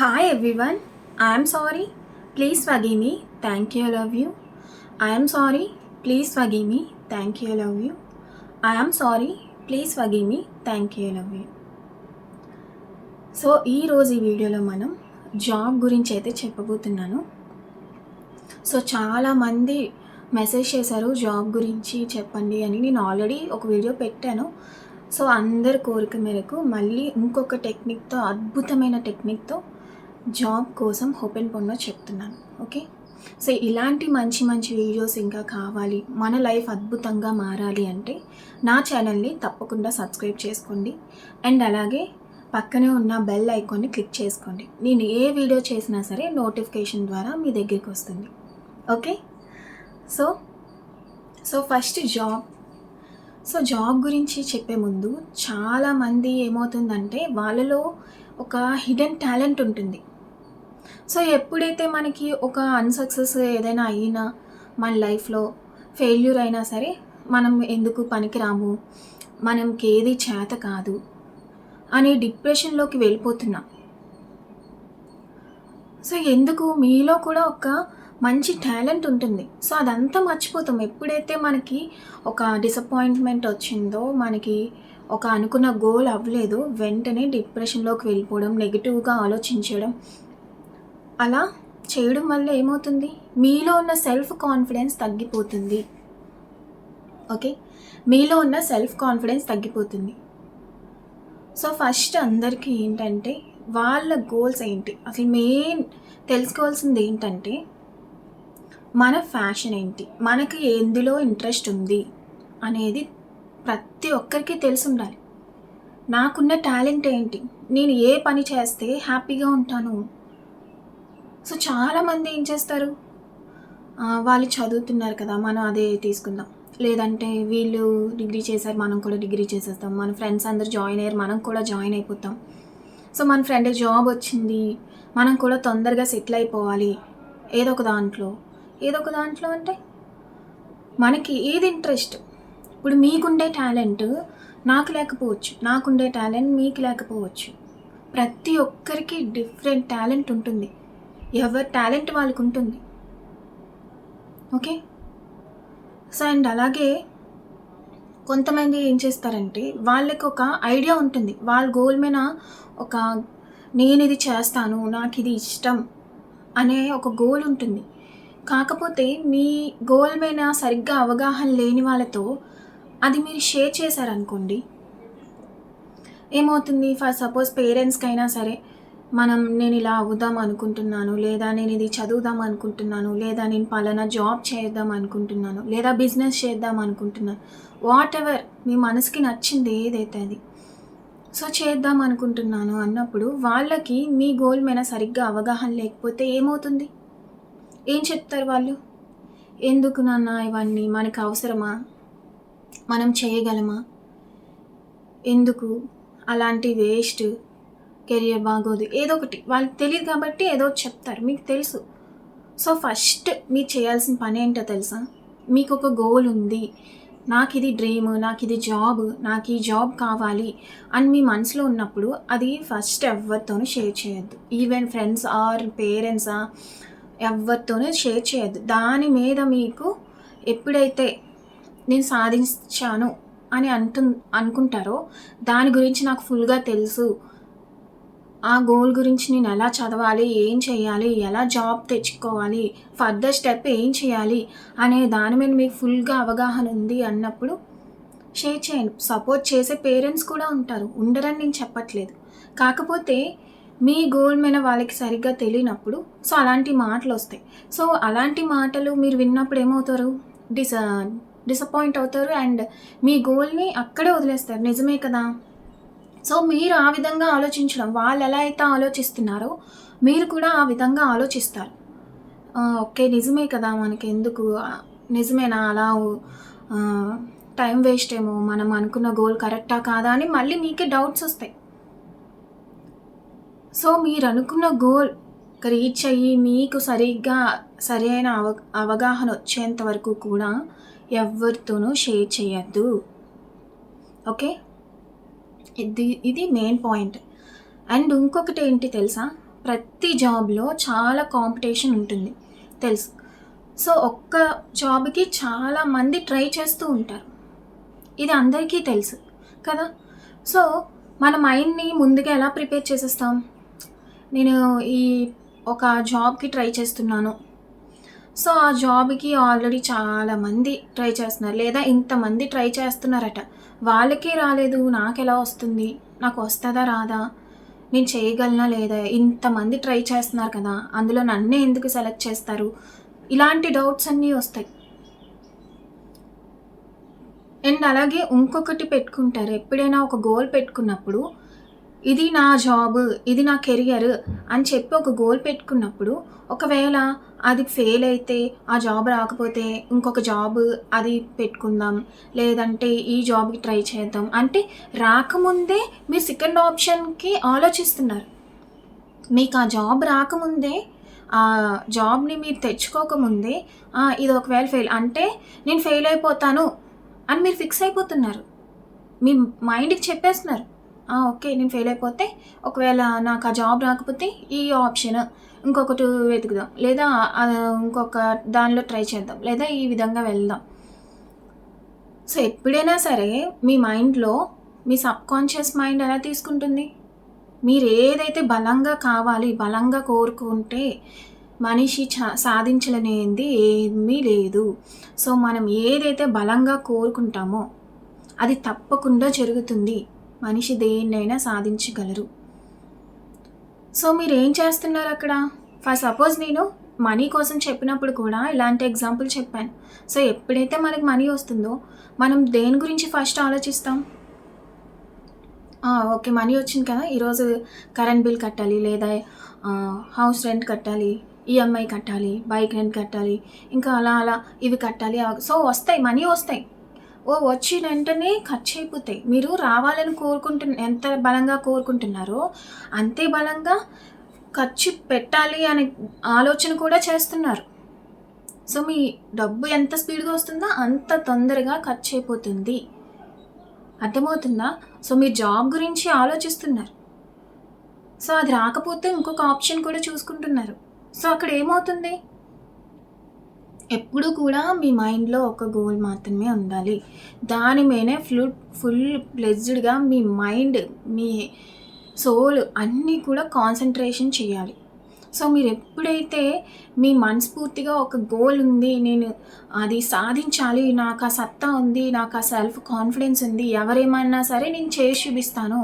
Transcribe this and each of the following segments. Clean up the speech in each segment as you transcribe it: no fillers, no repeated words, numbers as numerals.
Hi everyone, I am sorry. Please forgive me. Thank you, I love you. I am sorry. Please forgive me. Thank you, I love you. I am sorry. Please forgive me. Thank you, I love you. So ఈరోజు ఈ వీడియోలో మనం job గురించి అయితే చెప్పబోతున్నాను. So చాలామంది message చేశారు job గురించి చెప్పండి అని. నేను ఆల్రెడీ ఒక వీడియో పెట్టాను. సో అందరి కోరిక మేరకు మళ్ళీ ఇంకొక టెక్నిక్తో, అద్భుతమైన టెక్నిక్తో జాబ్ కోసం ఓపెన్ పొందో చెప్తున్నాను. ఓకే, సో ఇలాంటి మంచి మంచి వీడియోస్ ఇంకా కావాలి, మన లైఫ్ అద్భుతంగా మారాలి అంటే నా ఛానల్ని తప్పకుండా సబ్స్క్రైబ్ చేసుకోండి. అండ్ అలాగే పక్కనే ఉన్న బెల్ ఐకాన్ని క్లిక్ చేసుకోండి. నేను ఏ వీడియో చేసినా సరే నోటిఫికేషన్ ద్వారా మీ దగ్గరికి వస్తుంది. ఓకే, సో ఫస్ట్ జాబ్ గురించి చెప్పే ముందు చాలామంది ఏమవుతుందంటే వాళ్ళలో ఒక హిడెన్ టాలెంట్ ఉంటుంది. సో ఎప్పుడైతే మనకి ఒక అన్సక్సెస్ ఏదైనా అయినా, మన లైఫ్లో ఫెయిల్యూర్ అయినా సరే మనం ఎందుకు పనికిరాము, మనకి ఏది చేత కాదు అనే డిప్రెషన్లోకి వెళ్ళిపోతున్నాం. సో ఎందుకు, మీలో కూడా ఒక మంచి టాలెంట్ ఉంటుంది. సో అదంతా మర్చిపోతాం. ఎప్పుడైతే మనకి ఒక డిసప్పాయింట్మెంట్ వచ్చిందో, మనకి ఒక అనుకున్న గోల్ అవ్వలేదు, వెంటనే డిప్రెషన్లోకి వెళ్ళిపోవడం, నెగిటివ్గా ఆలోచించడం, అలా చేయడం వల్ల ఏమవుతుంది, మీలో ఉన్న సెల్ఫ్ కాన్ఫిడెన్స్ తగ్గిపోతుంది. ఓకే, మీలో ఉన్న సెల్ఫ్ కాన్ఫిడెన్స్ తగ్గిపోతుంది. సో ఫస్ట్ అందరికీ ఏంటంటే వాళ్ళ గోల్స్ ఏంటి, అసలు మెయిన్ తెలుసుకోవాల్సింది ఏంటంటే మన ఫ్యాషన్ ఏంటి, మనకి ఎందులో ఇంట్రెస్ట్ ఉంది అనేది ప్రతి ఒక్కరికి తెలిసి ఉండాలి. నాకున్న టాలెంట్ ఏంటి, నేను ఏ పని చేస్తే హ్యాపీగా ఉంటాను. సో చాలామంది ఏం చేస్తారు, వాళ్ళు చదువుతున్నారు కదా, మనం అదే తీసుకుందాం, లేదంటే వీళ్ళు డిగ్రీ చేశారు మనం కూడా డిగ్రీ చేసేస్తాం, మన ఫ్రెండ్స్ అందరూ జాయిన్ అయ్యారు మనం కూడా జాయిన్ అయిపోతాం. సో మన ఫ్రెండ్కి జాబ్ వచ్చింది, మనం కూడా తొందరగా సెటిల్ అయిపోవాలి ఏదో ఒక దాంట్లో అంటే మనకి ఏది ఇంట్రెస్ట్. ఇప్పుడు మీకుండే టాలెంట్ నాకు లేకపోవచ్చు, నాకుండే టాలెంట్ మీకు లేకపోవచ్చు. ప్రతి ఒక్కరికి డిఫరెంట్ టాలెంట్ ఉంటుంది, ఎవరి టాలెంట్ వాళ్ళకు ఉంటుంది. ఓకే, సో అండ్ అలాగే కొంతమంది ఏం చేస్తారంటే వాళ్ళకి ఒక ఐడియా ఉంటుంది, వాళ్ళ గోల్ మీద ఒక నేను ఇది చేస్తాను, నాకు ఇది ఇష్టం అనే ఒక గోల్ ఉంటుంది. కాకపోతే మీ గోల్ మీద సరిగ్గా అవగాహన లేని వాళ్ళతో అది మీరు షేర్ చేశారనుకోండి, ఏమవుతుంది, ఫర్ సపోజ్ పేరెంట్స్కైనా సరే నేను ఇలా అవుదాం అనుకుంటున్నాను, లేదా నేను ఇది చదువుదాం అనుకుంటున్నాను, లేదా నేను పలానా జాబ్ చేద్దాం అనుకుంటున్నాను, లేదా బిజినెస్ చేద్దాం అనుకుంటున్నాను, వాట్ ఎవర్ మీ మనసుకి నచ్చింది ఏదైతే అది సో చేద్దాం అనుకుంటున్నాను అన్నప్పుడు వాళ్ళకి మీ గోల్ మీద సరిగ్గా అవగాహన లేకపోతే ఏమవుతుంది, ఏం చెప్తారు వాళ్ళు, ఎందుకు నాన్న ఇవన్నీ, మనకు అవసరమా, మనం చేయగలమా, ఎందుకు అలాంటి వేస్ట్, కెరియర్ బాగోదు, ఏదో ఒకటి వాళ్ళకి తెలియదు కాబట్టి ఏదో చెప్తారు, మీకు తెలుసు. సో ఫస్ట్ మీరు చేయాల్సిన పని ఏంటో తెలుసా, మీకు ఒక గోల్ ఉంది, నాకు ఇది డ్రీమ్, నాకు ఇది జాబ్, నాకు ఈ జాబ్ కావాలి అని మీ మనసులో ఉన్నప్పుడు అది ఫస్ట్ ఎవరితోనూ షేర్ చేయొద్దు. ఈవెన్ ఫ్రెండ్స్ ఆర్ పేరెంట్సా, ఎవరితోనూ షేర్ చేయొద్దు. దాని మీద మీకు ఎప్పుడైతే నేను సాధించాను అని అనుకుంటారో, దాని గురించి నాకు ఫుల్గా తెలుసు, ఆ గోల్ గురించి నేను ఎలా చదవాలి, ఏం చేయాలి, ఎలా జాబ్ తెచ్చుకోవాలి, ఫర్దర్ స్టెప్ ఏం చేయాలి అనే దాని మీద మీకు ఫుల్గా అవగాహన ఉంది అన్నప్పుడు షేర్ చేయండి. సపోర్ట్ చేసే పేరెంట్స్ కూడా ఉంటారు, ఉండరని నేను చెప్పట్లేదు. కాకపోతే మీ గోల్ మీద వాళ్ళకి సరిగ్గా తెలియనప్పుడు సో అలాంటి మాటలు వస్తాయి. సో అలాంటి మాటలు మీరు విన్నప్పుడు ఏమవుతారు, డిసప్పాయింట్ అవుతారు అండ్ మీ గోల్ని అక్కడే వదిలేస్తారు. నిజమే కదా, సో మీరు ఆ విధంగా ఆలోచించడం, వాళ్ళు ఎలా అయితే ఆలోచిస్తున్నారో మీరు కూడా ఆ విధంగా ఆలోచిస్తారు. ఓకే, నిజమే కదా, మనకి ఎందుకు, నిజమేనా, అలా టైం వేస్ట్ ఏమో, మనం అనుకున్న గోల్ కరెక్టా కాదా అని మళ్ళీ మీకే డౌట్స్ వస్తాయి. సో మీరు అనుకున్న గోల్ రీచ్ అయ్యి మీకు సరైన అవగాహన వచ్చేంత వరకు కూడా ఎవరితోనూ షేర్ చేయొద్దు. ఓకే, ఇది మెయిన్ పాయింట్. అండ్ ఇంకొకటి ఏంటి తెలుసా, ప్రతి జాబ్‌లో చాలా కాంపిటీషన్ ఉంటుంది తెలుసు. సో, ఒక్క జాబ్‌కి చాలామంది ట్రై చేస్తూ ఉంటారు. ఇది అందరికీ తెలుసు కదా! సో, మన మైండ్‌ని ముందుగా ఎలా ప్రిపేర్ చేసేస్తాం? నేను ఈ ఒక జాబ్‌కి ట్రై చేస్తున్నాను. సో, ఆ జాబ్‌కి ఆల్రెడీ చాలామంది ట్రై చేస్తున్నారు. లేదా ఇంతమంది ట్రై చేస్తున్నారట. వాళ్ళకే రాలేదు. నాకెలా వస్తుంది? నాకు వస్తదా? రాదా? నేను చేయగలనా? లేదా? ఇంతమంది ట్రై చేస్తున్నారు కదా! అందులో నన్నే ఎందుకు సెలెక్ట్ చేస్తారు? ఇలాంటి డౌట్స్ అన్నీ వస్తాయి. అండ్ అలాగే ఇంకొకటి పెట్టుకుంటారు. ఎప్పుడైనా ఒక గోల్ పెట్టుకున్నప్పుడు, ఇది నా జాబ్, ఇది నా కెరియర్ అని చెప్పి ఒక గోల్ పెట్టుకున్నప్పుడు, ఒకవేళ అది ఫెయిల్ అయితే, ఆ జాబ్ రాకపోతే ఇంకొక జాబ్ అది పెట్టుకుందాం. లేదంటే ఈ జాబ్‌కి ట్రై చేద్దాం. అంటే రాకముందే మీరు సెకండ్ ఆప్షన్‌కి ఆలోచిస్తున్నారు. మీకు ఆ జాబ్ రాకముందే, ఆ జాబ్‌ని మీరు తెచ్చుకోకముందే, ఇది ఒకవేళ ఫెయిల్ అంటే నేను ఫెయిల్ అయిపోతాను అని మీరు ఫిక్స్ అయిపోతున్నారు. మీ మైండ్‌కి చెప్పేస్తున్నారు. ఓకే. నేను ఫెయిల్ అయిపోతే ఒకవేళ నాకు ఆ జాబ్ రాకపోతే ఈ ఆప్షన్ ఇంకొకటి వెతుకుదాం. లేదా ఇంకొక దానిలో ట్రై చేద్దాం. లేదా ఈ విధంగా వెళ్దాం. సో, ఎప్పుడైనా సరే మీ మైండ్‌లో మీ సబ్‌కాన్షియస్ మైండ్ ఎలా తీసుకుంటుంది? మీరేదైతే బలంగా కావాలి, బలంగా కోరుకుంటే మనిషి సాధించలేనిది ఏమీ లేదు. సో, మనం ఏదైతే బలంగా కోరుకుంటామో అది తప్పకుండా జరుగుతుంది. మనిషి దేన్నైనా సాధించగలరు. సో, మీరేం చేస్తున్నారక్కడ? ఫర్ సపోజ్ నేను మనీ కోసం చెప్పినప్పుడు కూడా ఇలాంటి ఎగ్జాంపుల్ చెప్పాను. సో, ఎప్పుడైతే మనకు మనీ వస్తుందో, మనం దేని గురించి ఫస్ట్ ఆలోచిస్తాం? ఓకే. మనీ వచ్చింది కదా! ఈరోజు కరెంట్ బిల్ కట్టాలి, లేదా హౌస్ రెంట్ కట్టాలి, ఈఎంఐ కట్టాలి, బైక్ రెంట్ కట్టాలి, ఇంకా అలా అలా ఇవి కట్టాలి. సో, వస్తాయి. మనీ వస్తాయి. వచ్చిన వెంటనే ఖర్చయిపోతాయి. మీరు రావాలని ఎంత బలంగా కోరుకుంటున్నారో, అంతే బలంగా ఖర్చు పెట్టాలి అనే ఆలోచన కూడా చేస్తున్నారు. సో, మీ డబ్బు ఎంత స్పీడ్‌గా వస్తుందో అంత తొందరగా ఖర్చయిపోతుంది. అర్థమవుతుందా? సో, మీరు జాబ్ గురించి ఆలోచిస్తున్నారు. సో, అది రాకపోతే ఇంకొక ఆప్షన్ కూడా చూసుకుంటున్నారు. సో, అక్కడ ఏమవుతుంది? ఎప్పుడు కూడా మీ మైండ్‌లో ఒక గోల్ మాత్రమే ఉండాలి. దాని మీదే ఫుల్ ప్లెడ్జ్డ్‌గా మీ మైండ్, మీ సోల్ అన్నీ కూడా కాన్సంట్రేషన్ చేయాలి. సో, మీరెప్పుడైతే మీ మనస్ఫూర్తిగా ఒక గోల్ ఉంది, నేను అది సాధించాలి, నాకు ఆ సత్తా ఉంది, నాకు ఆ సెల్ఫ్ కాన్ఫిడెన్స్ ఉంది, ఎవరేమన్నా సరే నేను చేసి చూపిస్తాను.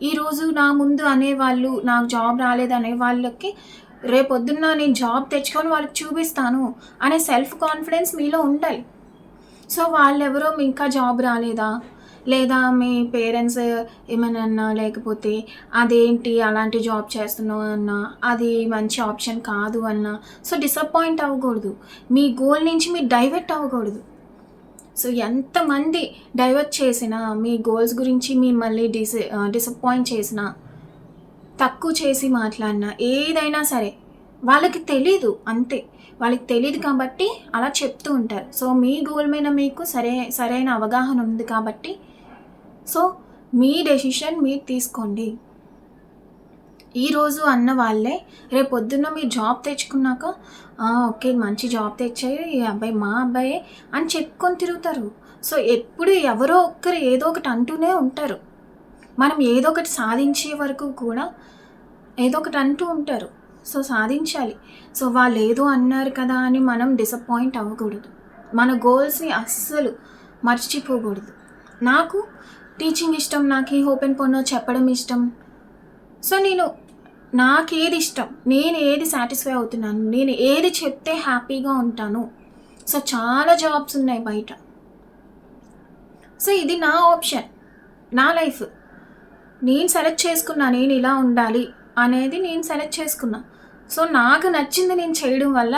ఈరోజు నా ముందు అనేవాళ్ళు, నాకు జాబ్ రాలేదనే వాళ్ళకి రేపొద్దున్న నేను జాబ్ తెచ్చుకొని వాళ్ళకి చూపిస్తాను అనే సెల్ఫ్ కాన్ఫిడెన్స్ మీలో ఉండాలి. సో, వాళ్ళెవరో ఇంకా జాబ్ రాలేదా? లేదా మీ పేరెంట్స్ ఏమనన్నా, లేకపోతే అదేంటి అలాంటి జాబ్ చేస్తున్నావు అన్నా, అది మంచి ఆప్షన్ కాదు అన్నా, సో, డిసప్పాయింట్ అవ్వకూడదు. మీ గోల్ నుంచి మీరు డైవర్ట్ అవ్వకూడదు. సో, ఎంతమంది డైవర్ట్ చేసినా, మీ గోల్స్ గురించి మిమ్మల్ని డిసప్పాయింట్ చేసినా, తక్కువ చేసి మాట్లాడినా, ఏదైనా సరే వాళ్ళకి తెలీదు అంతే. వాళ్ళకి తెలీదు కాబట్టి అలా చెప్తూ ఉంటారు. సో, మీ గోల్ మీద మీకు సరైన అవగాహన ఉంది కాబట్టి, సో, మీ డెసిషన్ మీరు తీసుకోండి. ఈరోజు అన్న వాళ్ళే రేపొద్దున్న మీరు జాబ్ తెచ్చుకున్నాక, ఓకే. మంచి జాబ్ తెచ్చాయి ఈ అబ్బాయి, మా అబ్బాయే అని చెప్పుకొని తిరుగుతారు. సో, ఎప్పుడు ఎవరో ఒక్కరు ఏదో ఒకటి అంటూనే ఉంటారు. మనం ఏదో ఒకటి సాధించే వరకు కూడా ఏదో ఒకటి అంటూ ఉంటారు. సో, సాధించాలి. సో, వాళ్ళేదో అన్నారు కదా అని మనం డిసప్పాయింట్ అవ్వకూడదు. మన గోల్స్‌ని అస్సలు మర్చిపోకూడదు. నాకు టీచింగ్ ఇష్టం. నాకు ఈ హోప్ అండ్ పొన్నో చెప్పడం ఇష్టం. సో, నాకేది ఇష్టం, నేను ఏది సాటిస్ఫై అవుతున్నాను, నేను ఏది చెప్తే హ్యాపీగా ఉంటాను. సో, చాలా జాబ్స్ ఉన్నాయి బయట. సో, ఇది నా ఆప్షన్, నా లైఫ్. నేను సెలెక్ట్ చేసుకున్నా. నేను ఇలా ఉండాలి అనేది నేను సెలెక్ట్ చేసుకున్నా. సో, నాకు నచ్చింది నేను చేయడం వల్ల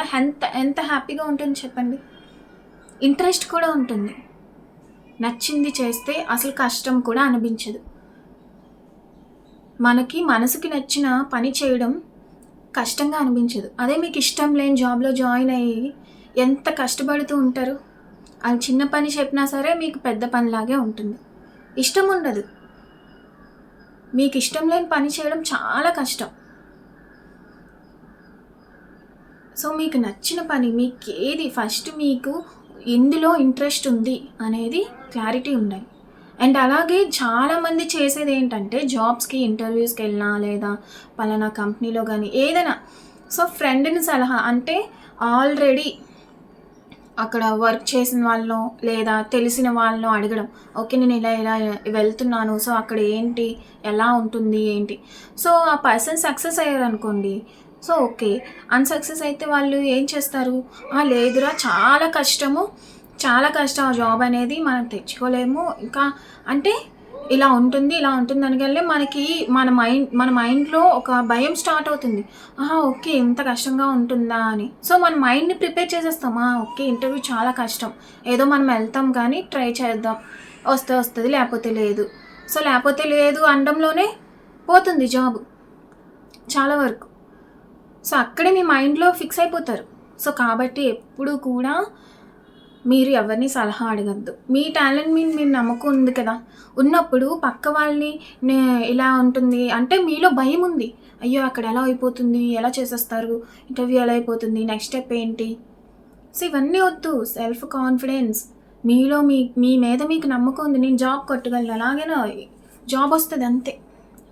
ఎంత హ్యాపీగా ఉంటుంది చెప్పండి. ఇంట్రెస్ట్ కూడా ఉంటుంది. నచ్చింది చేస్తే అసలు కష్టం కూడా అనిపించదు. మనసుకి నచ్చిన పని చేయడం కష్టంగా అనిపించదు. అదే మీకు ఇష్టం లేని జాబ్‌లో జాయిన్ అయ్యి ఎంత కష్టపడుతూ ఉంటారు. అది చిన్న పని చెప్పినా సరే మీకు పెద్ద పనిలాగే ఉంటుంది. ఇష్టం ఉండదు. మీకు ఇష్టం లేని పని చేయడం చాలా కష్టం. సో మీకు నచ్చిన పని మీకేది ఫస్ట్ మీకు ఎందులో ఇంట్రెస్ట్ ఉంది అనేది క్లారిటీ ఉండాలి. అండ్ అలాగే చాలామంది చేసేది ఏంటంటే జాబ్స్‌కి, ఇంటర్వ్యూస్‌కి వెళ్ళినా లేదా పలానా కంపెనీలో గానీ ఏదైనా సో ఫ్రెండ్‌ని సలహా అంటే ఆల్రెడీ అక్కడ వర్క్ చేసిన వాళ్ళనో లేదా తెలిసిన వాళ్ళనో అడగడం. ఓకే. నేను ఇలా ఇలా వెళ్తున్నాను. సో అక్కడ ఏంటి? ఎలా ఉంటుంది? ఏంటి? సో ఆ పర్సన్ సక్సెస్ అయ్యారనుకోండి. So okay. అన్‌సక్సెస్ అయితే వాళ్ళు ఏం చేస్తారు? లేదురా చాలా కష్టం ఆ జాబ్ అనేది మనం తెచ్చుకోలేము. ఇంకా అంటే ఇలా ఉంటుంది, ఇలా ఉంటుంది అనగానే మనకి మన మైండ్‌లో ఒక భయం స్టార్ట్ అవుతుంది. ఓకే. ఇంత కష్టంగా ఉంటుందా అని. సో మన మైండ్‌ని ప్రిపేర్ చేసేస్తాం. ఓకే. ఇంటర్వ్యూ చాలా కష్టం. ఏదో మనం వెళ్తాం కానీ ట్రై చేద్దాం. వస్తే వస్తది లేకపోతే లేదు. సో లేకపోతే లేదు అనడంలోనే పోతుంది జాబ్ చాలా వరకు. సో అక్కడే మీ మైండ్‌లో ఫిక్స్ అయిపోతారు. సో కాబట్టి ఎప్పుడు కూడా మీరు ఎవరిని సలహా అడగొద్దు. మీ టాలెంట్ మీద మీరు నమ్మకం ఉంది కదా! ఉన్నప్పుడు పక్క వాళ్ళని ఇలా ఉంటుంది అంటే మీలో భయముంది. అయ్యో! అక్కడ ఎలా అయిపోతుంది? ఎలా చేసేస్తారు? ఇంటర్వ్యూ ఎలా అయిపోతుంది? నెక్స్ట్ స్టెప్ ఏంటి? సో ఇవన్నీ వద్దు. సెల్ఫ్ కాన్ఫిడెన్స్ మీలో మీ మీద మీకు నమ్మకం ఉంది. నేను జాబ్ కొట్టగలను. ఎలాగైనా జాబ్ వస్తది అంతే.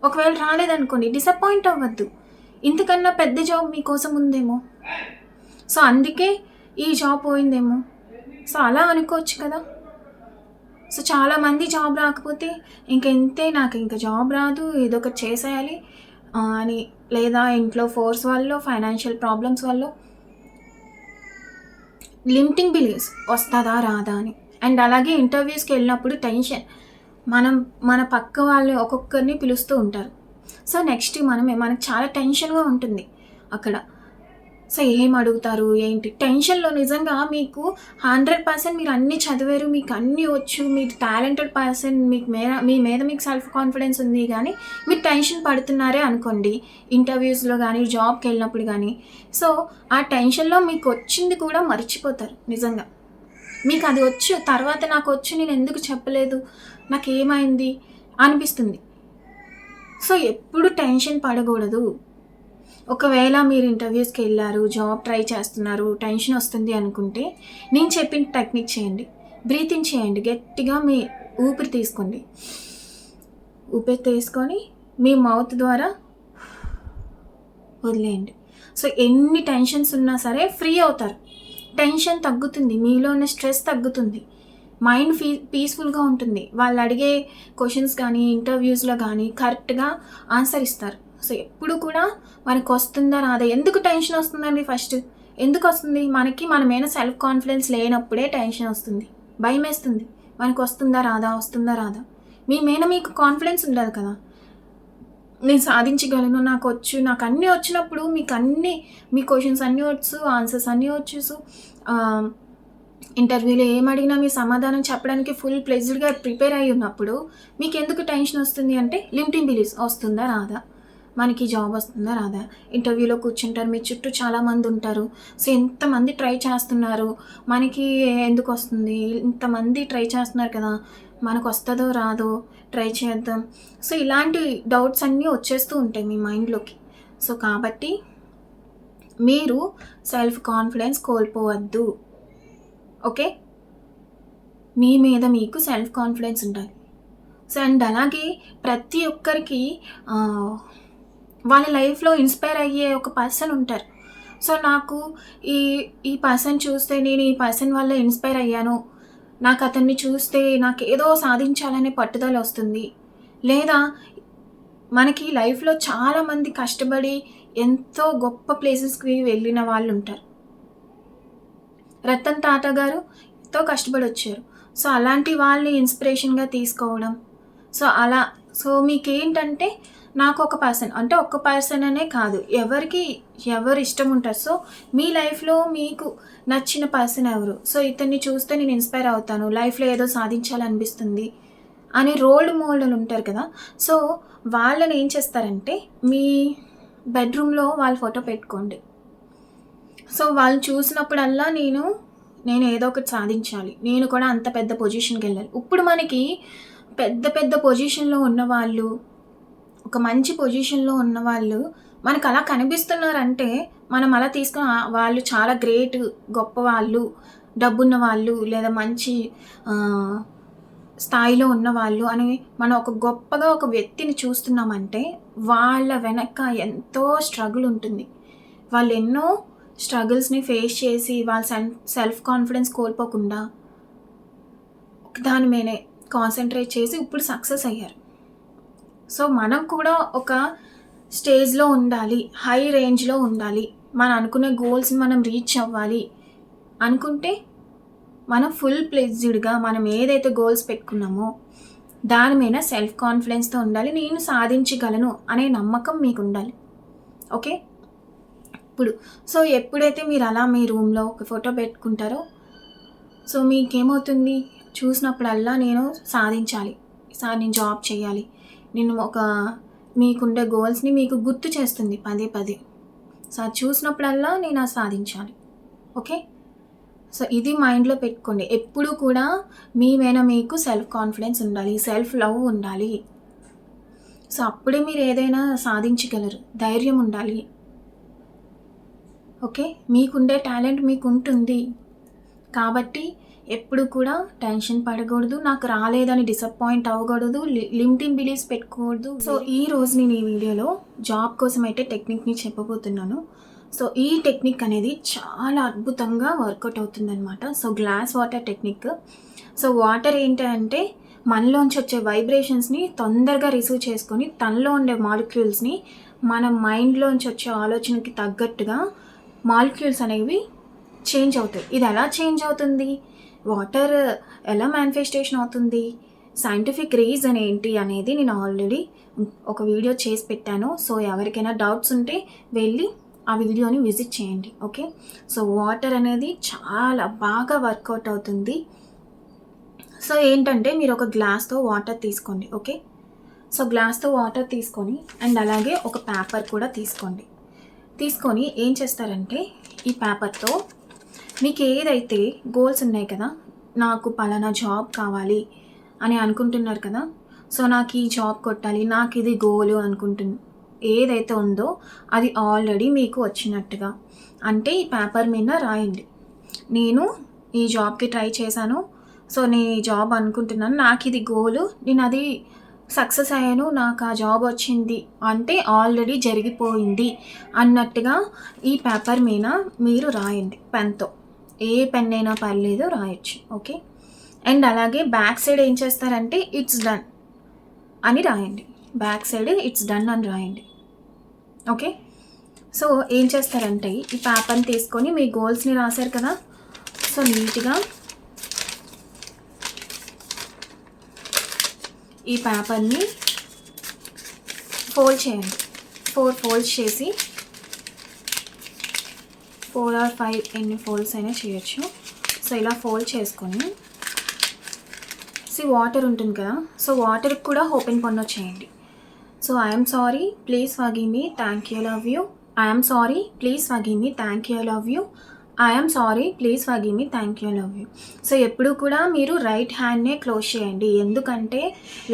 ఒకవేళ రాలేదనుకోండి డిసప్పాయింట్ అవ్వద్దు. ఇంతకన్నా పెద్ద జాబ్ మీకోసం ఉందేమో. సో అందుకే ఈ జాబ్ పోయిందేమో. సో అలా అనుకోవచ్చు కదా! సో చాలామంది జాబ్ రాకపోతే ఇంతే నాకు ఇంకా జాబ్ రాదు ఏదో ఒకటి చేసేయాలి అని లేదా ఇంట్లో ఫోర్స్ వల్లో, ఫైనాన్షియల్ ప్రాబ్లమ్స్ వల్లో లిమిటింగ్ బిలీవ్స్ వస్తదా? రాదా? అని. అండ్ అలాగే ఇంటర్వ్యూస్‌కి వెళ్ళినప్పుడు టెన్షన్. మన పక్క వాళ్ళు ఒక్కొక్కరిని పిలుస్తూ ఉంటారు. సో నెక్స్ట్ మనకు చాలా టెన్షన్‌గా ఉంటుంది అక్కడ. సో ఏం అడుగుతారు? ఏంటి? టెన్షన్‌లో నిజంగా మీకు 100% మీరు అన్నీ చదివారు, మీకు అన్నీ వచ్చు, మీరు టాలెంటెడ్ పర్సన్, మీ మీద మీకు సెల్ఫ్ కాన్ఫిడెన్స్ ఉంది గానీ, మీరు టెన్షన్ పడుతున్నారే అనుకోండి, ఇంటర్వ్యూస్‌లో గానీ, జాబ్‌కెళ్ళినప్పుడు గానీ, సో ఆ టెన్షన్‌లో మీకొచ్చింది కూడా మర్చిపోతారు నిజంగా. మీకది వచ్చు, తర్వాత నాకొచ్చు నేనెందుకు చెప్పలేదు, నాకేమైంది అనిపిస్తుంది. సో ఎప్పుడు టెన్షన్ పడకూడదు. ఒకవేళ మీరు ఇంటర్వ్యూస్‌కి వెళ్ళారు, జాబ్ ట్రై చేస్తున్నారు, టెన్షన్ వస్తుంది అనుకుంటే, నేను చెప్పిన టెక్నిక్ చేయండి. బ్రీత్ ఇన్ చేయండి. గట్టిగా మీ ఊపిరి తీసుకోండి. ఊపిరి తీసుకొని మీ మౌత్ ద్వారా వదిలేయండి. సో ఎన్ని టెన్షన్స్ ఉన్నా సరే ఫ్రీ అవుతారు. టెన్షన్ తగ్గుతుంది. మీలో ఉన్న స్ట్రెస్ తగ్గుతుంది. మైండ్ పీస్‌ఫుల్‌గా ఉంటుంది. వాళ్ళు అడిగే క్వెషన్స్ కానీ, ఇంటర్వ్యూస్‌లో కానీ కరెక్ట్‌గా ఆన్సర్ ఇస్తారు. సో ఎప్పుడు కూడా మనకొస్తుందా రాదా? ఎందుకు టెన్షన్ వస్తుందండి ఫస్ట్? ఎందుకొస్తుంది? మన మీద సెల్ఫ్ కాన్ఫిడెన్స్ లేనప్పుడే టెన్షన్ వస్తుంది. భయమేస్తుంది. మనకొస్తుందా రాదా? వస్తుందా రాదా? మీ మీద మీకు కాన్ఫిడెన్స్ ఉండాలి కదా! నేను సాధించగలను, నాకొచ్చు, నాకన్నీ వచ్చినప్పుడు మీ క్వెషన్స్ అన్నీ వచ్చు, ఆన్సర్స్ అన్నీ వచ్చు. సో ఇంటర్వ్యూలో ఏమడిగినా మీ సమాధానం చెప్పడానికి ఫుల్ ప్లెజ్డ్‌గా ప్రిపేర్ అయ్యి ఉన్నప్పుడు మీకెందుకు టెన్షన్ వస్తుంది అంటే లిమిటింగ్ బిలీఫ్స్ వస్తుందా రాదా? మనకి జాబ్ వస్తుందా రాదా? ఇంటర్వ్యూలో కూర్చుంటారు. మీ చుట్టూ చాలామంది ఉంటారు. సో ఎంతమంది ట్రై చేస్తున్నారు. మనకి ఎందుకొస్తుంది? ఇంతమంది ట్రై చేస్తున్నారు కదా! మనకొస్తదో రాదో? ట్రై చేద్దాం. సో ఇలాంటి డౌట్స్ అన్నీ వచ్చేస్తూ ఉంటాయి మీ మైండ్‌లోకి. సో కాబట్టి మీరు సెల్ఫ్ కాన్ఫిడెన్స్ కోల్పోవద్దు. ఓకే. మీ మీద మీకు సెల్ఫ్ కాన్ఫిడెన్స్ ఉండాలి. సో అండ్ అలాగే ప్రతి ఒక్కరికి వాళ్ళ లైఫ్‌లో ఇన్‌స్పైర్ అయ్యే ఒక పర్సన్ ఉంటారు. సో నాకు ఈ పర్సన్ చూస్తే నేను ఈ పర్సన్ వల్ల ఇన్‌స్పైర్ అయ్యాను. నాకు అతన్ని చూస్తే నాకేదో సాధించాలనే పట్టుదల వస్తుంది. లేదా మనకి లైఫ్‌లో చాలామంది కష్టపడి ఎంతో గొప్ప ప్లేసెస్‌కి వెళ్ళిన వాళ్ళుంటారు. రతన్ టాటా గారు ఎంతో కష్టపడొచ్చారు. సో అలాంటి వాళ్ళని ఇన్‌స్పిరేషన్‌గా తీసుకోవడం. సో మీకేంటంటే నాకొక పర్సన్ అంటే ఒక్క పర్సన్ అనే కాదు. ఎవరు ఇష్టం ఉంటారు. సో మీ లైఫ్‌లో మీకు నచ్చిన పర్సన్ ఎవరు? సో ఇతన్ని చూస్తే నేను ఇన్‌స్పైర్ అవుతాను. లైఫ్‌లో ఏదో సాధించాలనిపిస్తుంది అని రోల్ మోడల్ ఉంటారు కదా! సో వాళ్ళని ఏం చేస్తారంటే మీ బెడ్‌రూమ్‌లో వాళ్ళ ఫోటో పెట్టుకోండి. సో వాళ్ళని చూసినప్పుడల్లా నేను ఏదో ఒకటి సాధించాలి. నేను కూడా అంత పెద్ద పొజిషన్‌కెళ్ళాలి. ఇప్పుడు మనకి పెద్ద పొజిషన్‌లో ఉన్నవాళ్ళు, ఒక మంచి పొజిషన్‌లో ఉన్నవాళ్ళు మనకలా కనిపిస్తున్నారంటే మనం అలా తీసుకొని వాళ్ళు చాలా గ్రేట్, గొప్పవాళ్ళు, డబ్బున్న వాళ్ళు లేదా మంచి స్థాయిలో ఉన్నవాళ్ళు అని మనం ఒక గొప్పగా ఒక వ్యక్తిని చూస్తున్నామంటే వాళ్ళ వెనక ఎంతో స్ట్రగుల్ ఉంటుంది. వాళ్ళు ఎన్నో స్ట్రగుల్స్‌ని ఫేస్ చేసి వాళ్ళ సెల్ఫ్ కాన్ఫిడెన్స్ కోల్పోకుండా దాని మీదే కాన్సంట్రేట్ చేసి ఇప్పుడు సక్సెస్ అయ్యారు. సో మనం కూడా ఒక స్టేజ్‌లో ఉండాలి, హై రేంజ్‌లో ఉండాలి, మనం అనుకునే గోల్స్‌ని మనం రీచ్ అవ్వాలి అనుకుంటే మనం ఫుల్ ప్లెడ్జ్డ్‌గా మనం ఏదైతే గోల్స్ పెట్టుకున్నామో దాని మీద సెల్ఫ్ కాన్ఫిడెన్స్‌తో ఉండాలి. నేను సాధించగలను అనే నమ్మకం మీకు ఉండాలి. ఓకే. ఇప్పుడు సో ఎప్పుడైతే మీరు అలా మీ రూమ్‌లో ఒక ఫోటో పెట్టుకుంటారో సో మీకేమవుతుంది, చూసినప్పుడల్లా నేను సాధించాలి, నేను జాబ్ చేయాలి, నేను మీకుండే గోల్స్‌ని మీకు గుర్తు చేస్తుంది పదే పదే. సో అది చూసినప్పుడల్లా నేను అది సాధించాలి. ఓకే. సో ఇది మైండ్లో పెట్టుకోండి. ఎప్పుడు కూడా మీ మీద మీకు సెల్ఫ్ కాన్ఫిడెన్స్ ఉండాలి, సెల్ఫ్ లవ్ ఉండాలి. సో అప్పుడే మీరు ఏదైనా సాధించగలరు. ధైర్యం ఉండాలి. ఓకే. మీకుండే టాలెంట్ మీకు ఉంటుంది కాబట్టి ఎప్పుడు కూడా టెన్షన్ పడకూడదు, నాకు రాలేదని డిసప్పాయింట్ అవ్వకూడదు, లిమిటింగ్ బిలీఫ్స్ పెట్టుకోవద్దు. సో ఈ రోజు నేను ఈ వీడియోలో జాబ్ కోసం అయితే టెక్నిక్ని చెప్పబోతున్నాను. సో ఈ టెక్నిక్ అనేది చాలా అద్భుతంగా వర్కౌట్ అవుతుందన్నమాట. So glass water technique. So water ఏంటంటే మనలోంచి వచ్చే వైబ్రేషన్స్ని తొందరగా రిసీవ్ చేసుకొని తనలో ఉండే మాలిక్యూల్స్ని మన మైండ్లోంచి వచ్చే ఆలోచనకి తగ్గట్టుగా మాలిక్యూల్స్ అనేవి చేంజ్ అవుతాయి. ఇది ఎలా చేంజ్ అవుతుంది, వాటర్ ఎలా మేనిఫెస్టేషన్ అవుతుంది, సైంటిఫిక్ రీజన్ ఏంటి అనేది నేను ఆల్రెడీ ఒక వీడియో చేసి పెట్టాను. సో ఎవరికైనా డౌట్స్ ఉంటే వెళ్ళి ఆ వీడియోని విజిట్ చేయండి. ఓకే. సో వాటర్ అనేది చాలా బాగా వర్కౌట్ అవుతుంది. సో ఏంటంటే మీరు ఒక గ్లాస్తో వాటర్ తీసుకోండి. ఓకే. సో గ్లాస్తో వాటర్ తీసుకొని అండ్ అలాగే ఒక పేపర్ కూడా తీసుకోండి. తీసుకొని ఏం చేస్తారంటే ఈ పేపర్తో మీకు ఏదైతే గోల్స్ ఉన్నాయి కదా, నాకు పలానా జాబ్ కావాలి అని అనుకుంటున్నారు కదా, సో నాకు ఈ జాబ్ కొట్టాలి, నాకు ఇది గోలు ఏదైతే ఉందో అది ఆల్రెడీ మీకు వచ్చినట్టుగా అంటే ఈ పేపర్ మీద రాయండి. నేను ఈ జాబ్కి ట్రై చేశాను, సో నేను ఈ జాబ్ అనుకుంటున్నాను, నాకు ఇది గోలు, నేను అది సక్సెస్ అయ్యాను, నాకు ఆ జాబ్ వచ్చింది అంటే ఆల్రెడీ జరిగిపోయింది అన్నట్టుగా ఈ పేపర్ మీద మీరు రాయండి. పెన్తో, ఏ పెన్ అయినా పర్లేదు, రాయొచ్చు. ఓకే. అండ్ అలాగే బ్యాక్ సైడ్ ఏం చేస్తారంటే ఇట్స్ డన్ అని రాయండి. బ్యాక్ సైడ్ ఇట్స్ డన్ అని రాయండి. ఓకే. సో ఏం చేస్తారంటే ఈ పేపర్ని తీసుకొని మీ గోల్స్ని రాశారు కదా, సో నీట్గా ఈ పేపర్ని ఫోల్డ్ చేయండి. 4 ఫోల్డ్స్ చేసి 4 or 5 ఎన్ని ఫోల్డ్స్ అయినా చేయొచ్చు. సో ఇలా ఫోల్డ్ చేసుకొని వాటర్ ఉంటుంది కదా, సో వాటర్కి కూడా ఓపెన్ పన్ను చేయండి. So I'm sorry, please forgive me, thank you, love you. I'm sorry, please forgive me, thank you, love you. I'm sorry, please forgive me, thank you, love you. So ఎప్పుడు కూడా మీరు right హ్యాండ్నే close చేయండి. ఎందుకంటే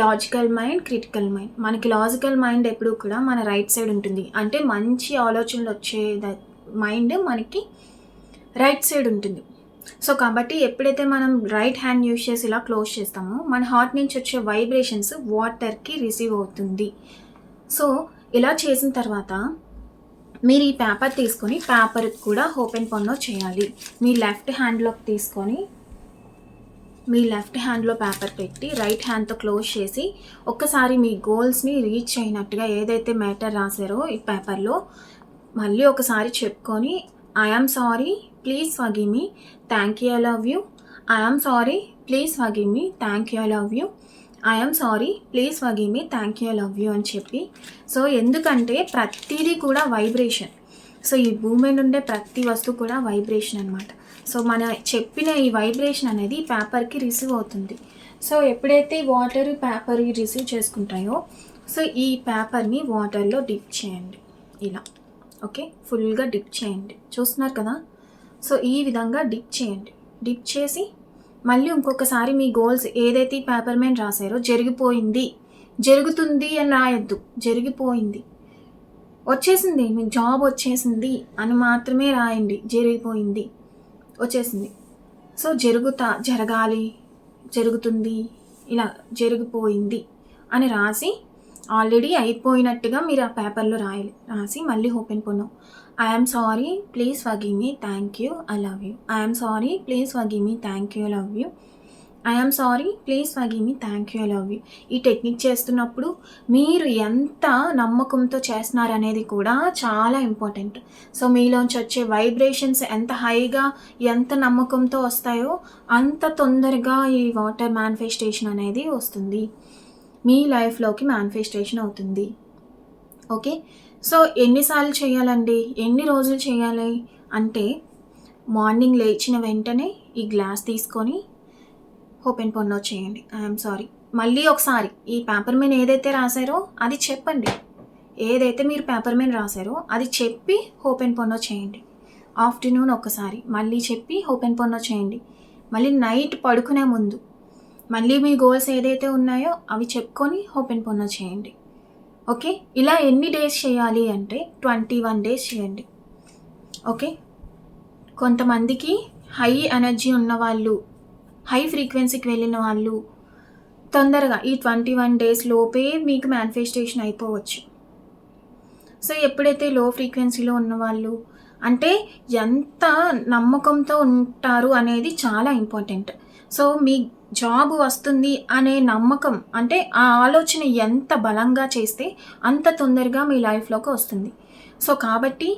logical mind, critical mind. మనకి logical mind ఎప్పుడు కూడా మన right side ఉంటుంది. అంటే మంచి ఆలోచనలు వచ్చే మైండ్ మనకి రైట్ సైడ్ ఉంటుంది. సో కాబట్టి ఎప్పుడైతే మనం రైట్ హ్యాండ్ యూజ్ చేసి ఇలా క్లోజ్ చేస్తామో మన హార్ట్ నుంచి వచ్చే వైబ్రేషన్స్ వాటర్కి రిసీవ్ అవుతుంది. సో ఇలా చేసిన తర్వాత మీరు ఈ పేపర్ తీసుకొని పేపర్కి కూడా ఓపెన్ పన్ను చేయాలి. మీ లెఫ్ట్ హ్యాండ్లోకి తీసుకొని మీ లెఫ్ట్ హ్యాండ్లో పేపర్ పెట్టి రైట్ హ్యాండ్తో క్లోజ్ చేసి ఒక్కసారి మీ గోల్స్ని రీచ్ అయినట్టుగా ఏదైతే మ్యాటర్ రాశారో ఈ పేపర్లో మళ్ళీ ఒకసారి చెప్పుకొని I'm sorry, please forgive me, thank you, I love you. I'm sorry, please forgive me, thank you, I love you. I'm sorry, please forgive me, thank you, I love you అని చెప్పి. So ఎందుకంటే ప్రతిదీ కూడా vibration. So ఈ భూమి మీద ఉండే ప్రతి వస్తువు కూడా వైబ్రేషన్ అనమాట. సో మన చెప్పిన ఈ వైబ్రేషన్ అనేది పేపర్కి రిసీవ్ అవుతుంది. సో ఎప్పుడైతే వాటర్ పేపర్ రిసీవ్ చేసుకుంటాయో సో ఈ పేపర్ని వాటర్లో డిప్ చేయండి ఇలా. ఓకే. ఫుల్గా డిప్ చేయండి. చూస్తున్నారు కదా. సో ఈ విధంగా డిప్ చేయండి. డిప్ చేసి మళ్ళీ ఇంకొకసారి మీ గోల్స్ ఏదైతే ఈ పేపర్ మీద రాశారో జరిగిపోయింది, జరుగుతుంది అని రాయొద్దు, జరిగిపోయింది. వచ్చేసింది, మీకు జాబ్ వచ్చేసింది అని మాత్రమే రాయండి. జరిగిపోయింది, వచ్చేసింది. సో జరగాలి, జరుగుతుంది, ఇలా జరిగిపోయింది అని రాసి ఆల్రెడీ అయిపోయినట్టుగా మీరు ఆ పేపర్లో రాసి మళ్ళీ ఓపెన్ పొన్ను I'm sorry please forgive me, thank you, I love you. I'm sorry please forgive me, thank you, I love you. I'm sorry please forgive me, thank you, I love you. ఈ technique చేస్తున్నప్పుడు మీరు ఎంత నమ్మకంతో చేస్తున్నారనేది కూడా చాలా important. So మీలోంచి వచ్చే vibrations ఎంత హైగా ఎంత నమ్మకంతో వస్తాయో అంత తొందరగా ఈ వాటర్ మేనిఫెస్టేషన్ అనేది వస్తుంది, మీ లైఫ్లోకి మేనిఫెస్టేషన్ అవుతుంది. ఓకే, సో ఎన్నిసార్లు చేయాలండి, ఎన్ని రోజులు చేయాలి అంటే, మార్నింగ్ లేచిన వెంటనే ఈ గ్లాస్ తీసుకొని ఓపెన్ పొన్నో చేయండి. ఐఎమ్ సారీ, మళ్ళీ ఒకసారి ఈ పేపర్ మీద ఏదైతే రాశారో అది చెప్పండి. ఏదైతే మీరు పేపర్ మీద రాశారో అది చెప్పి ఓపెన్ పొన్నో చేయండి. ఆఫ్టర్నూన్ ఒకసారి మళ్ళీ చెప్పి ఓపెన్ పొన్నో చేయండి. మళ్ళీ నైట్ పడుకునే ముందు మళ్ళీ మీ గోల్స్ ఏదైతే ఉన్నాయో అవి చెప్పుకొని ఓపెన్ పొన్నో చేయండి. ఓకే, ఇలా ఎన్ని డేస్ చేయాలి అంటే 21 డేస్ చేయండి. ఓకే, కొంతమందికి హై ఎనర్జీ ఉన్నవాళ్ళు, హై ఫ్రీక్వెన్సీకి వెళ్ళిన వాళ్ళు తొందరగా ఈ 21 డేస్ లోపే మీకు మేనిఫెస్టేషన్ అయిపోవచ్చు. సో ఎప్పుడైతే లో ఫ్రీక్వెన్సీలో ఉన్నవాళ్ళు అంటే ఎంత నమ్మకంతో ఉంటారు అనేది చాలా ఇంపార్టెంట్. సో మీ జాబ్ వస్తుంది అనే నమ్మకం అంటే ఆ ఆలోచన ఎంత బలంగా చేస్తే అంత తొందరగా మీ లైఫ్లోకి వస్తుంది. సో కాబట్టి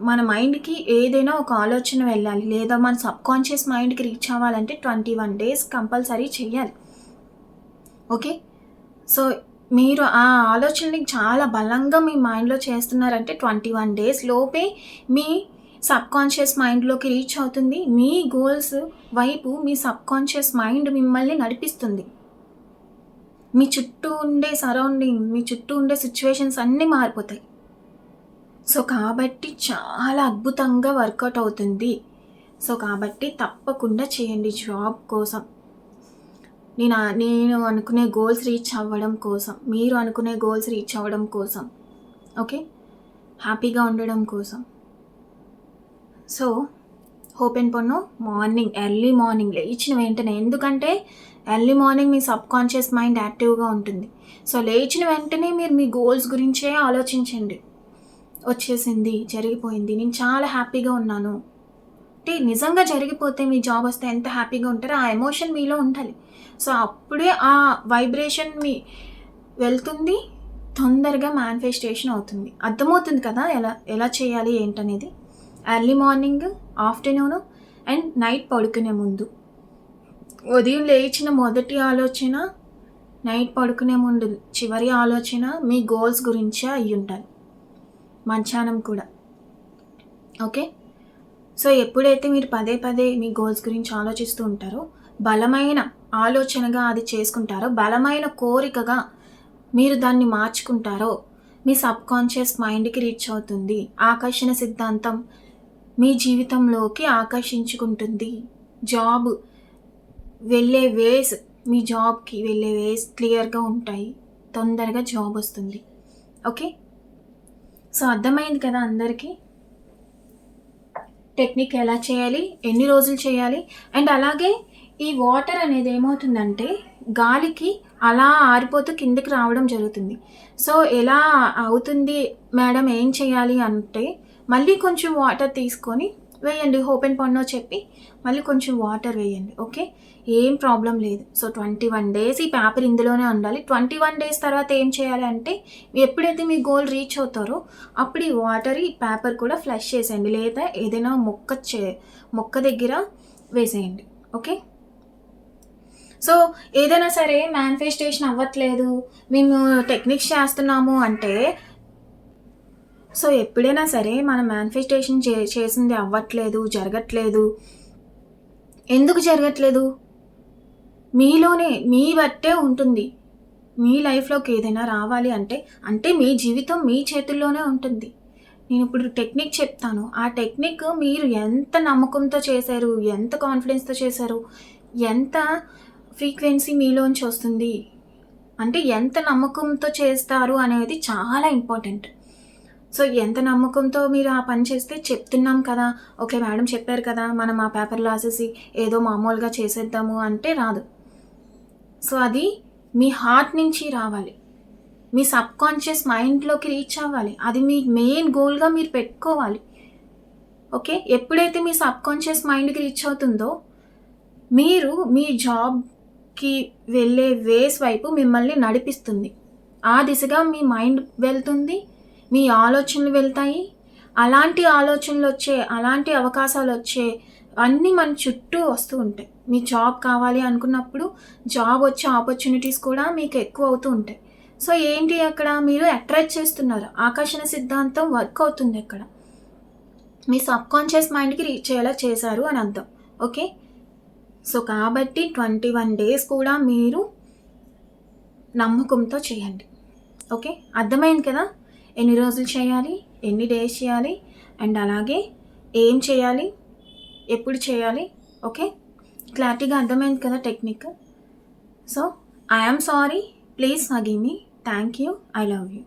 మన మైండ్కి ఏదైనా ఒక ఆలోచన వెళ్ళాలి లేదా మన సబ్కాన్షియస్ మైండ్కి రీచ్ అవ్వాలంటే 21 డేస్ కంపల్సరీ చేయాలి. ఓకే, సో మీరు ఆ ఆలోచనని చాలా బలంగా మీ మైండ్లో చేస్తున్నారంటే 21 డేస్ లోపే మీ సబ్కాన్షియస్ మైండ్లోకి రీచ్ అవుతుంది. మీ గోల్స్ వైపు మీ సబ్కాన్షియస్ మైండ్ మిమ్మల్ని నడిపిస్తుంది. మీ చుట్టూ ఉండే సరౌండింగ్, మీ చుట్టూ ఉండే సిచ్యువేషన్స్ అన్నీ మారిపోతాయి. సో కాబట్టి చాలా అద్భుతంగా వర్కౌట్ అవుతుంది. సో కాబట్టి తప్పకుండా చేయండి జాబ్ కోసం, నేను అనుకునే గోల్స్ రీచ్ అవ్వడం కోసం, మీరు అనుకునే గోల్స్ రీచ్ అవ్వడం కోసం, ఓకే, హ్యాపీగా ఉండడం కోసం. సో ఓపెన్ పొన్ను ఎర్లీ మార్నింగ్ లేచిన వెంటనే, ఎందుకంటే ఎర్లీ మార్నింగ్ మీ సబ్కాన్షియస్ మైండ్ యాక్టివ్గా ఉంటుంది. సో లేచిన వెంటనే మీరు మీ గోల్స్ గురించే ఆలోచించండి. వచ్చేసింది, జరిగిపోయింది, నేను చాలా హ్యాపీగా ఉన్నాను అంటే నిజంగా జరిగిపోతే మీ జాబ్ వస్తే ఎంత హ్యాపీగా ఉంటారో ఆ ఎమోషన్ మీలో ఉండాలి. సో అప్పుడే ఆ వైబ్రేషన్ మీ వెళ్తుంది, తొందరగా మేనిఫెస్టేషన్ అవుతుంది. అర్థమవుతుంది కదా ఎలా చేయాలి ఏంటనేది. Early morning, afternoon and night పడుకునే ముందు. ఉదయం లేచిన మొదటి ఆలోచన, నైట్ పడుకునే ముందు చివరి ఆలోచన మీ గోల్స్ గురించే అయ్యి ఉండాలి, మధ్యాహ్నం కూడా. ఓకే, సో ఎప్పుడైతే మీరు పదే పదే మీ గోల్స్ గురించి ఆలోచిస్తూ ఉంటారో, బలమైన ఆలోచనగా అది చేసుకుంటారో, బలమైన కోరికగా మీరు దాన్ని మార్చుకుంటారో, మీ సబ్కాన్షియస్ మైండ్కి రీచ్ అవుతుంది. ఆకర్షణ సిద్ధాంతం మీ జీవితంలోకి ఆకర్షించుకుంటుంది. జాబ్ వెళ్ళే వేస్, మీ జాబ్కి వెళ్ళే వేస్ క్లియర్గా ఉంటాయి, తొందరగా జాబ్ వస్తుంది. ఓకే, సో అర్థమైంది కదా అందరికీ టెక్నిక్ ఎలా చేయాలి, ఎన్ని రోజులు చేయాలి. అండ్ అలాగే ఈ వాటర్ అనేది ఏమవుతుందంటే గాలికి అలా ఆరిపోతూ కిందకి రావడం జరుగుతుంది. సో ఎలా అవుతుంది మేడం, ఏం చేయాలి అంటే మళ్ళీ కొంచెం వాటర్ తీసుకొని వేయండి. ఓపెన్ పొన్నో చెప్పి మళ్ళీ కొంచెం వాటర్ వేయండి. ఓకే, ఏం ప్రాబ్లం లేదు. సో 21 డేస్ ఈ పేపర్ ఇందులోనే ఉండాలి. 21 డేస్ తర్వాత ఏం చేయాలి అంటే, ఎప్పుడైతే మీ గోల్ రీచ్ అవుతారో అప్పుడు ఈ వాటర్, ఈ పేపర్ కూడా ఫ్లష్ చేసేయండి, లేదా ఏదైనా మొక్క దగ్గర వేసేయండి. ఓకే, సో ఏదైనా సరే మేనిఫెస్టేషన్ అవ్వట్లేదు, మేము టెక్నిక్స్ చేస్తున్నాము అంటే, సో ఎప్పుడైనా సరే మనం మేనిఫెస్టేషన్ చేసింది అవ్వట్లేదు, జరగట్లేదు. ఎందుకు జరగట్లేదు? మీలోనే, మీ బట్టే ఉంటుంది. మీ లైఫ్లోకి ఏదైనా రావాలి అంటే మీ జీవితం మీ చేతుల్లోనే ఉంటుంది. నేను ఇప్పుడు టెక్నిక్ చెప్తాను, ఆ టెక్నిక్ మీరు ఎంత నమ్మకంతో చేశారు, ఎంత కాన్ఫిడెన్స్తో చేశారు, ఎంత ఫ్రీక్వెన్సీ మీలోంచి వస్తుంది అంటే ఎంత నమ్మకంతో చేస్తారు అనేది చాలా ఇంపార్టెంట్. సో ఎంత నమ్మకంతో మీరు ఆ పని చేస్తే చెప్తున్నాం కదా, ఓకే మేడం చెప్పారు కదా, మనం ఆ పేపర్ రాసేసి ఏదో మామూలుగా చేసేద్దాము అంటే రాదు. సో అది మీ హార్ట్ నుంచి రావాలి, మీ సబ్కాన్షియస్ మైండ్లోకి రీచ్ అవ్వాలి. అది మీ మెయిన్ గోల్గా మీరు పెట్టుకోవాలి. ఓకే, ఎప్పుడైతే మీ సబ్కాన్షియస్ మైండ్కి రీచ్ అవుతుందో మీరు మీ జాబ్కి వెళ్ళే వేస్ వైపు మిమ్మల్ని నడిపిస్తుంది. ఆ దిశగా మీ మైండ్ వెళ్తుంది, మీ ఆలోచనలు వెళ్తాయి. అలాంటి ఆలోచనలు వచ్చే, అలాంటి అవకాశాలు వచ్చే అన్నీ మన చుట్టూ వస్తూ ఉంటాయి. మీ జాబ్ కావాలి అనుకున్నప్పుడు జాబ్ వచ్చే ఆపర్చునిటీస్ కూడా మీకు ఎక్కువ అవుతూ ఉంటాయి. సో ఏంటి అక్కడ మీరు అట్రాక్ట్ చేస్తున్నారు, ఆకర్షణ సిద్ధాంతం వర్క్ అవుతుంది అక్కడ. మీ సబ్కాన్షియస్ మైండ్కి రీచ్ అయ్యేలా చేశారు అని అర్థం. ఓకే, సో కాబట్టి 21 డేస్ కూడా మీరు నమ్మకంతో చేయండి. ఓకే, అర్థమైంది కదా, ఎన్ని రోజులు చేయాలి, ఎన్ని డేస్ చేయాలి, అండ్ అలాగే ఏం చేయాలి, ఎప్పుడు చేయాలి. ఓకే, క్లారిటీగా అర్థమైంది కదా technique. So I am sorry, please forgive me. Thank you, I love you.